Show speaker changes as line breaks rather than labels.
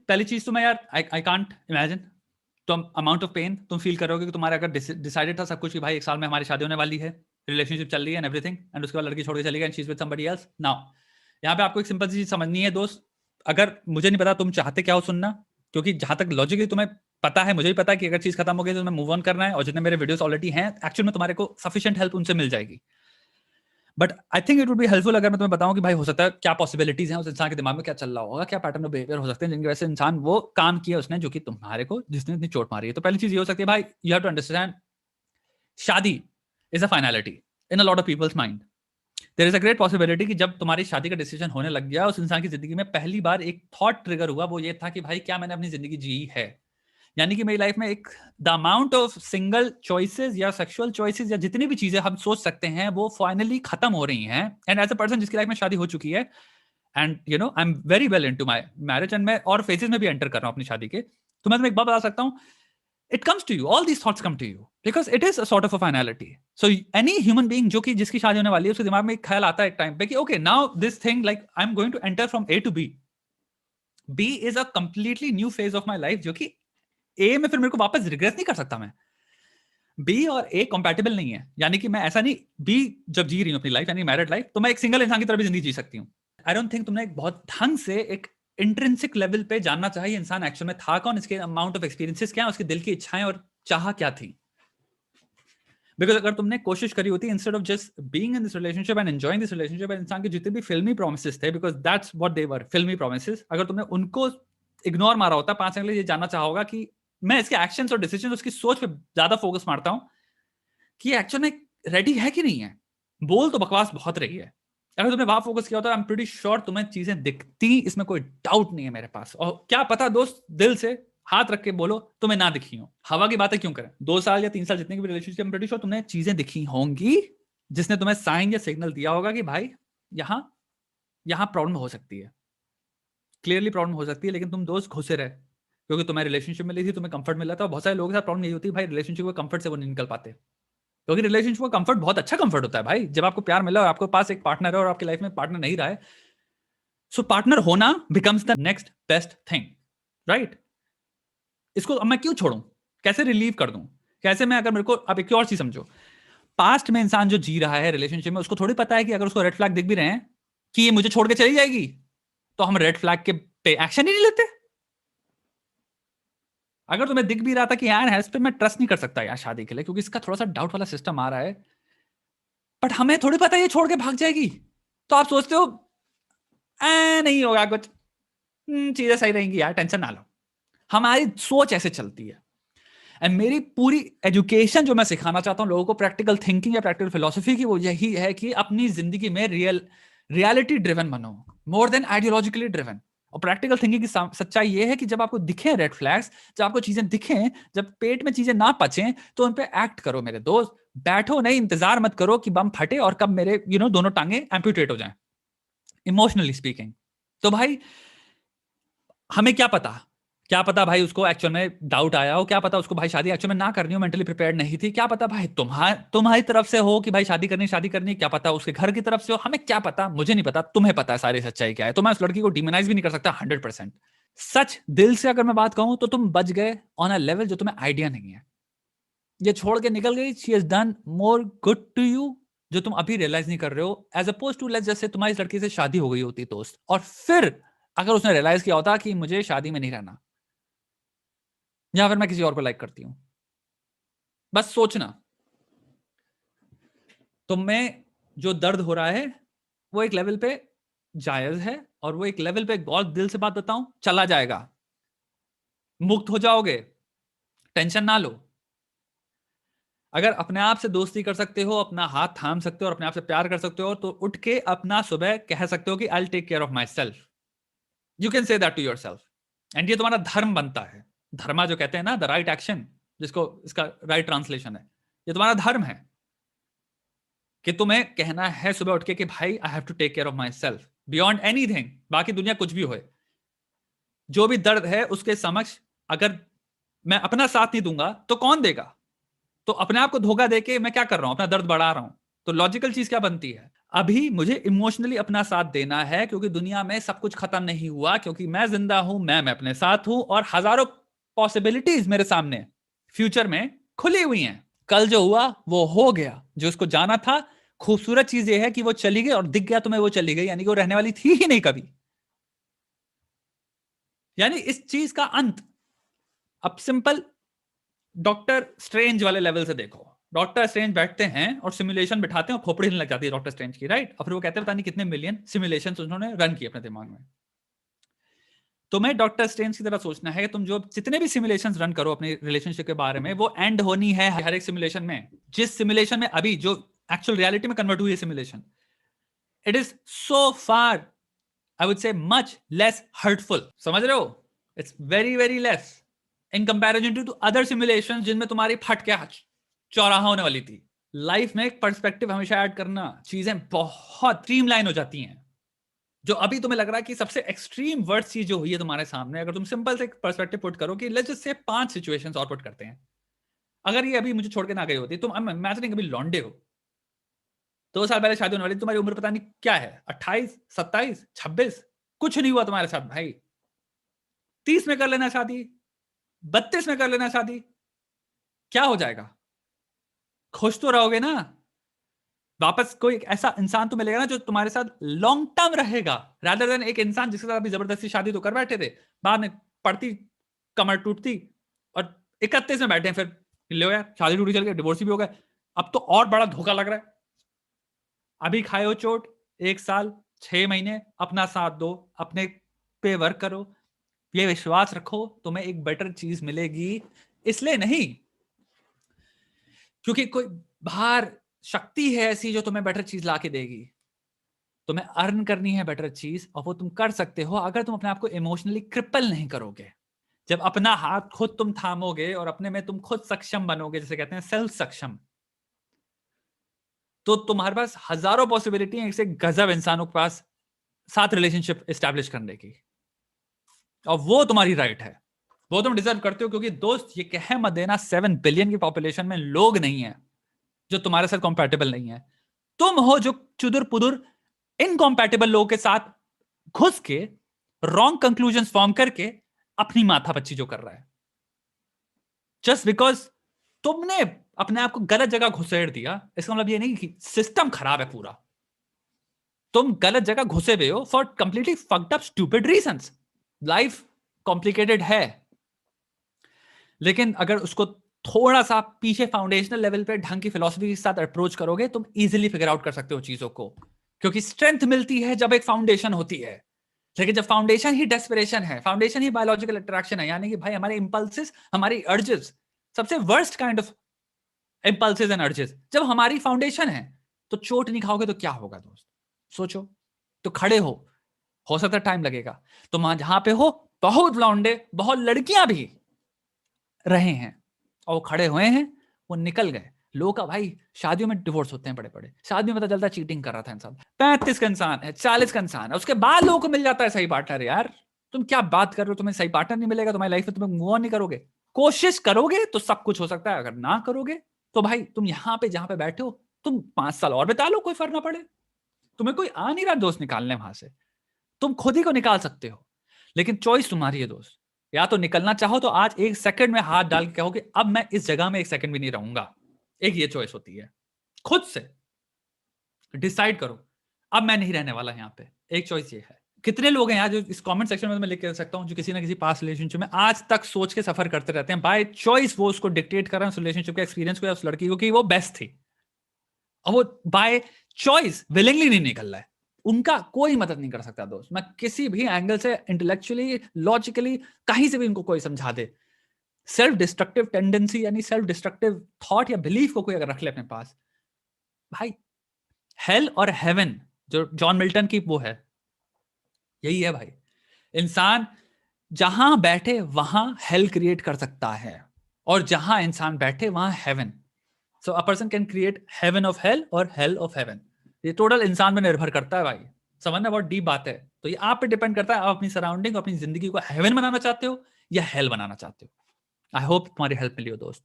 पहली चीज तो मैं यार आई कांट इमेजिन तुम अमाउंट ऑफ पेन तुम फील करोगे कि तुम्हारा अगर डिसाइडेड था सब कुछ कि भाई 1 साल में हमारी शादी होने वाली है, रिलेशनशिप चल रही है एंड एवरीथिंग, एंड उसके बाद लड़की छोड़ के चली गई and she is with somebody else. Now यहाँ पे आपको एक सिंपल सी चीज समझनी है दोस्त, अगर मुझे नहीं पता तुम चाहते क्या हो सुनना, क्योंकि जहां तक लॉजिकली तुम्हें पता है, मुझे भी पता है कि अगर चीज खत्म हो गई तो तुम्हें मूव ऑन करना है, और जितने मेरे वीडियोस ऑलरेडी हैं एक्चुअल में तुम्हारे को सफिशिएंट हेल्प उनसे मिल जाएगी। But I think it would be helpful अगर मैं तुम्हें बताऊं कि भाई हो सकता है क्या पॉसिबिलिटीज हैं, उस इंसान के दिमाग में क्या चल रहा होगा, क्या पैटर्न ऑफ बिहेवियर हो सकते हैं जिनकी वजह से इंसान वो काम किया उसने जो कि तुम्हारे को जिसने इतनी चोट मारी है। तो पहली चीज ये हो सकती है भाई, you have to understand shaadi is a finality in a lot of people's mind. There is a great possibility कि जब तुम्हारी शादी का डिसीजन होने लग गया, उस इंसान की जिंदगी में पहली बार एक थॉट ट्रिगर हुआ, वो ये था कि भाई क्या मैंने अपनी जिंदगी जी है, यानी कि मेरी लाइफ में एक the amount of single choices या सेक्सुअल चॉइसेस या जितनी भी चीजें हम सोच सकते हैं वो फाइनली खत्म हो रही हैं। एंड एज अ पर्सन जिसकी लाइफ में शादी हो चुकी है, and you know I am very well into my marriage, and मैं और फेजेस में भी एंटर कर रहा हूं अपनी शादी के, तो मैं तुम्हें एक बात बता सकता हूं, it comes to you, all these thoughts come to you because it is a sort of a finality. So any human being जो कि जिसकी शादी होने वाली है, उसके दिमाग में एक ख्याल आता है एक टाइम पे कि okay now this thing like I'm going to enter from A to B. B is a completely new phase of my life जो कि A में फिर मेरे को वापस रिग्रेस नहीं कर सकता मैं। B और A कंपैटिबल नहीं है, यानी कि मैं ऐसा नहीं, B जब जी रही हूँ अपनी लाइफ यानी मैरिड लाइफ, तो मैं एक सिंगल इंसान की तरह भी जिंदगी जी सकती हूँ। आई डोंट थिंक तुमने एक बहुत ढंग से एक इंट्रिंसिक लेवल पे जानना चाहिए इंसान एक्चुअल में था कौन, इसके अमाउंट ऑफ एक्सपीरियंसेस क्या, उसके दिल की इच्छाएं और चाह क्या थी। बिकॉज अगर तुमने कोशिश करी होती instead of just being in this relationship and enjoying this relationship, इंसान के जितने भी फिल्मी प्रोमिसेस थे, बिकॉज दैट्स व्हाट दे वर, फिल्मी प्रोमिसेस, अगर तुमने उनको इग्नोर मारा होता 5 सेकंड के लिए, ये जानना चाहा होगा कि मैं इसके एक्शंस और डिसीजन उसकी सोच पे ज्यादा फोकस मारता हूं कि एक्चुअल में रेडी है कि नहीं है। बोल तो बकवास बहुत रही है, अगर तुमने वहां फोकस किया होता, आई एम प्रीटी श्योर तुम्हें चीजें दिखती, इसमें कोई डाउट नहीं है मेरे पास। और क्या पता दोस्त, दिल से हाथ रख के बोलो तुम्हें ना दिखी हो, हवा की बातें क्यों करें। 2 साल या 3 साल जितने की भी relationship, I am pretty sure तुमने चीजें दिखी होंगी जिसने तुम्हें साइन या सिग्नल दिया होगा कि भाई यहां यहां प्रॉब्लम हो सकती है, क्लियरली प्रॉब्लम हो सकती है, लेकिन तुम दोस्त घुसे रहे क्योंकि तुम्हें रिलेशनशिप मिली थी, तुम्हें कंफर्ट मिला था। बहुत सारे लोगों के साथ प्रॉब्लम यही होती है भाई, रिलेशनशिप को कंफर्ट से वो नहीं निकल पाते, क्योंकि रिलेशनशिप का कंफर्ट बहुत अच्छा कंफर्ट होता है भाई। जब आपको प्यार मिला और आपके पास एक पार्टनर है और आपकी लाइफ में पार्टनर नहीं रहा है, सो पार्टनर होना becomes the next best thing, right. इसको अब मैं क्यों छोड़ूं, कैसे रिलीव कर दूं, कैसे मैं, अगर मेरे को, आप एक और चीज समझो, पास्ट में इंसान जो जी रहा है रिलेशनशिप में, उसको थोड़ी पता है कि अगर उसको रेड फ्लैग दिख भी रहे हैं कि ये मुझे छोड़ के चली जाएगी, तो हम रेड फ्लैग के पे एक्शन ही नहीं लेते। अगर तुम्हें दिख भी रहा था कि यार इस पे मैं ट्रस्ट नहीं कर सकता यार शादी के लिए, क्योंकि इसका थोड़ा सा डाउट वाला सिस्टम आ रहा है, बट हमें थोड़ी पता है ये छोड़ के भाग जाएगी, तो आप सोचते हो नहीं होगा कुछ, चीजें सही रहेंगी यार, टेंशन ना लो। हमारी सोच ऐसे चलती है। एंड मेरी पूरी एजुकेशन जो मैं सिखाना चाहता हूं लोगों को, प्रैक्टिकल थिंकिंग या प्रैक्टिकल फिलोसफी की, वो यही है कि अपनी जिंदगी में रियलिटी ड्रिवन बनो, मोर देन आइडियोलॉजिकली ड्रिवन। और प्रैक्टिकल थिंकिंग की सच्चाई ये है कि जब आपको दिखे रेड फ्लैग्स, जब आपको चीजें दिखें, जब पेट में चीजें ना पचें, तो उन पे एक्ट करो मेरे दोस्त। बैठो नहीं, इंतजार मत करो कि बम फटे और कब मेरे दोनों टांगे एम्प्यूटेट हो जाएं, इमोशनली स्पीकिंग। तो भाई हमें क्या पता भाई उसको एक्चुअल में डाउट आया हो, क्या पता उसको भाई शादी एक्चुअल में ना करनी हो, मेंटली प्रिपेयर्ड नहीं थी, क्या पता भाई तुम्हारी तरफ से हो कि भाई शादी करनी, क्या पता उसके घर की तरफ से हो, हमें क्या पता, मुझे नहीं पता, तुम्हें पता है सारी सच्चाई क्या है। तो मैं उस लड़की को डिमोनाइज भी नहीं कर सकता 100%। सच दिल से अगर मैं बात कहूं तो तुम बच गए ऑन अ लेवल जो तुम्हें आइडिया नहीं है। ये छोड़ के निकल गई, she has done more good to you, जो तुम अभी रियलाइज नहीं कर रहे हो, एज अपोज टू लेट्स जैसे तुम्हारी इस लड़की से शादी हो गई होती दोस्त, और फिर अगर उसने रियलाइज किया होता कि मुझे शादी में नहीं रहना, या फिर मैं किसी और को लाइक करती हूं। बस सोचना, तुम में जो दर्द हो रहा है वो एक लेवल पे जायज है, और वो एक लेवल पे बहुत दिल से बात बताऊं चला जाएगा, मुक्त हो जाओगे, टेंशन ना लो। अगर अपने आप से दोस्ती कर सकते हो, अपना हाथ थाम सकते हो और अपने आप से प्यार कर सकते हो, तो उठ के अपना सुबह कह सकते हो कि I will take care of myself. You can say that to yourself, and ये तुम्हारा धर्म बनता है। धर्मा जो कहते हैं ना, द राइट एक्शन, जिसको इसका राइट ट्रांसलेशन है, ये तुम्हारा धर्म है कि तुम्हें कहना है सुबह उठ के कि भाई I have to take care of myself beyond anything, बाकी दुनिया कुछ भी होए, जो भी दर्द है उसके समक्ष अगर मैं अपना साथ नहीं दूंगा तो कौन देगा। तो अपने आप को धोखा देके मैं क्या कर रहा हूं, अपना दर्द बढ़ा रहा हूं। तो लॉजिकल चीज क्या बनती है, अभी मुझे इमोशनली अपना साथ देना है, क्योंकि दुनिया में सब कुछ खत्म नहीं हुआ, क्योंकि मैं जिंदा हूं, मैं अपने साथ हूं, और हजारों पॉसिबिलिटीज मेरे सामने फ्यूचर में खुली हुई हैं। कल जो हुआ वो हो गया, जो उसको जाना था। खूबसूरत चीज ये है कि वो चली गई, और दिख गया तुम्हें वो चली गई, यानी कि वो रहने वाली थी ही नहीं कभी। यानी इस चीज का अंत अब सिंपल डॉक्टर स्ट्रेंज वाले लेवल से देखो। डॉक्टर स्ट्रेंज बैठते हैं और सिमुलेशन बिठाते हैं, और खोपड़ी लग जाती है डॉक्टर स्ट्रेंज की, राइट? और फिर वो कहते हैं पता नहीं कितने मिलियन सिमुलेशन उन्होंने रन किए अपने दिमाग में। तुम्हें डॉक्टर स्ट्रेंज की तरह सोचना है कि तुम जो जितने भी सिमुलेशंस रन करो अपने रिलेशनशिप के बारे में, वो एंड होनी है हर एक सिमुलेशन में। जिस सिमुलेशन में अभी जो एक्चुअल रियलिटी में कन्वर्ट हुई है simulation, it is so far, I would say much less hurtful. समझ रहे हो? It's very very less in comparison to other simulations जिनमें तुम्हारी फट के चौराहा होने वाली थी। लाइफ में एक पर्सपेक्टिव हमेशा ऐड करना, चीजें बहुत स्ट्रीमलाइन हो जाती हैं। जो अभी तुम्हें लग रहा है कि सबसे एक्सट्रीम वर्स्ट चीज जो हुई है तुम्हारे सामने, अगर तुम सिंपल से पर्सपेक्टिव पुट करो कि लेट्स जस्ट से 5 सिचुएशंस और पुट करते हैं, अगर ये अभी मुझे छोड़ के ना गई होती, तुम इमेजिनिंग अभी लौंडे हो, 2 साल पहले शादी होने वाली, तुम्हारी उम्र पता नहीं क्या है, 28, 27, 26, कुछ नहीं हुआ तुम्हारे साथ भाई। 30 में कर लेना शादी, 32 में कर लेना शादी, क्या हो जाएगा? खुश तो रहोगे ना? वापस कोई ऐसा इंसान तो मिलेगा ना जो तुम्हारे साथ लॉन्ग टर्म रहेगा, रादर देन एक इंसान जिसके साथ अभी जबरदस्ती शादी तो कर बैठे थे, बाद में पड़ती कमर टूटती, और 31 में बैठे हैं, फिर लो यार शादी टूटी, चल गई, डिवोर्स भी हो गया। अब तो और बड़ा धोखा लग रहा है। अभी खाए हो चोट, 1 साल 6 महीने अपना साथ दो, अपने पे वर्क करो, ये विश्वास रखो तुम्हें एक बेटर चीज मिलेगी। इसलिए नहीं क्योंकि कोई बाहर शक्ति है ऐसी जो तुम्हें बेटर चीज ला के देगी। तुम्हें अर्न करनी है बेटर चीज, और वो तुम कर सकते हो अगर तुम अपने आप को इमोशनली क्रिपल नहीं करोगे। जब अपना हाथ खुद तुम थामोगे और अपने में तुम खुद सक्षम बनोगे, जैसे कहते हैं सेल्फ सक्षम, तो तुम्हारे पास हजारों पॉसिबिलिटी है एक गजब इंसानों के पास साथ रिलेशनशिप एस्टैब्लिश करने की, और वो तुम्हारी राइट है, वो तुम डिजर्व करते हो। क्योंकि दोस्त ये कह मत देना 7 बिलियन की पॉपुलेशन में लोग नहीं है जो तुम्हारे साथ कंपैटिबल नहीं है। तुम हो जो चुदुर पुदुर इनकॉम्पैटिबल लोगों के साथ घुस के रॉन्ग कंक्लूजन फॉर्म करके अपनी माथा पच्ची जो कर रहा है, जस्ट बिकॉज तुमने अपने आप को गलत जगह घुसेड़ दिया। इसका मतलब ये नहीं कि सिस्टम खराब है पूरा, तुम गलत जगह घुसे हुए हो for completely fucked up stupid reasons. Life complicated है, लेकिन अगर उसको थोड़ा सा पीछे फाउंडेशनल लेवल पे ढंग की फिलॉसफी के साथ अप्रोच करोगे, तुम इजीली फिगर आउट कर सकते हो चीजों को। क्योंकि स्ट्रेंथ मिलती है जब एक फाउंडेशन होती है, लेकिन जब फाउंडेशन ही डेस्पिरेशन है, फाउंडेशन ही बायोलॉजिकल अट्रैक्शन है, यानी कि भाई हमारे इंपल्सेस, हमारी अर्जेस, सबसे worst kind of impulses and urges जब हमारी फाउंडेशन है, तो चोट नहीं खाओगे तो क्या होगा दोस्त? सोचो। तो खड़े हो सकता है टाइम लगेगा, तुम वहां जहां पे हो बहुत लौंडे, बहुत लड़कियां भी रहे हैं, और वो खड़े हुए हैं, वो निकल गए। लोगों का भाई शादियों में डिवोर्स होते हैं बड़े बड़े, शादियों में पता चलता है चीटिंग कर रहा था इंसान, 35 का इंसान है, 40 का इंसान है, उसके बाद लोगों को मिल जाता है सही पार्टनर। यार तुम क्या बात कर रहे हो? तुम्हें सही पार्टनर नहीं मिलेगा तुम्हारी लाइफ में, तुम्हें मूव ऑन नहीं करोगे? कोशिश करोगे तो सब कुछ हो सकता है, अगर ना करोगे तो भाई तुम यहां पे जहां पे बैठे हो, तुम 5 साल और बिता लो, कोई फर्क ना पड़े। तुम्हें कोई आ नहीं रहा दोस्त निकालने वहां से, तुम खुद ही को निकाल सकते हो, लेकिन चॉइस तुम्हारी है दोस्त। या तो निकलना चाहो तो आज 1 सेकंड में हाथ डाल के कहो कि अब मैं इस जगह में 1 सेकंड भी नहीं रहूंगा। एक ये चॉइस होती है, खुद से डिसाइड करो अब मैं नहीं रहने वाला यहाँ पे। एक चॉइस ये है। कितने लोग हैं यार जो इस कमेंट सेक्शन में मैं लिख के सकता हूँ, जो किसी ना किसी पास रिलेशनशिप में आज तक सोच के सफर करते रहते हैं, बाय चॉइस वो उसको डिक्टेट कर रहे हैं उस रिलेशनशिप के एक्सपीरियंस को या उस लड़की को कि वो बेस्ट थी, और वो बाय चॉइस विलिंगली नहीं निकल रहा है। उनका कोई मदद नहीं कर सकता दोस्त, मैं किसी भी एंगल से, इंटेलेक्चुअली, लॉजिकली, कहीं से भी उनको कोई समझा दे। सेल्फ डिस्ट्रक्टिव टेंडेंसी यानी सेल्फ डिस्ट्रक्टिव थॉट या बिलीफ को कोई अगर रख ले अपने पास, भाई हेल और हेवन जो जॉन मिल्टन की वो है, यही है भाई। इंसान जहां बैठे वहां हेल क्रिएट कर सकता है, और जहां इंसान बैठे वहां heaven. So a person can create heaven of hell और हेल ऑफ हेवन। ये टोटल इंसान में निर्भर करता है भाई। समझना बहुत डीप बात है। तो ये आप पे डिपेंड करता है, आप अपनी सराउंडिंग, अपनी जिंदगी को हेवन बनाना चाहते हो या हेल बनाना चाहते हो। आई होप तुम्हारी हेल्प मिली हो दोस्त।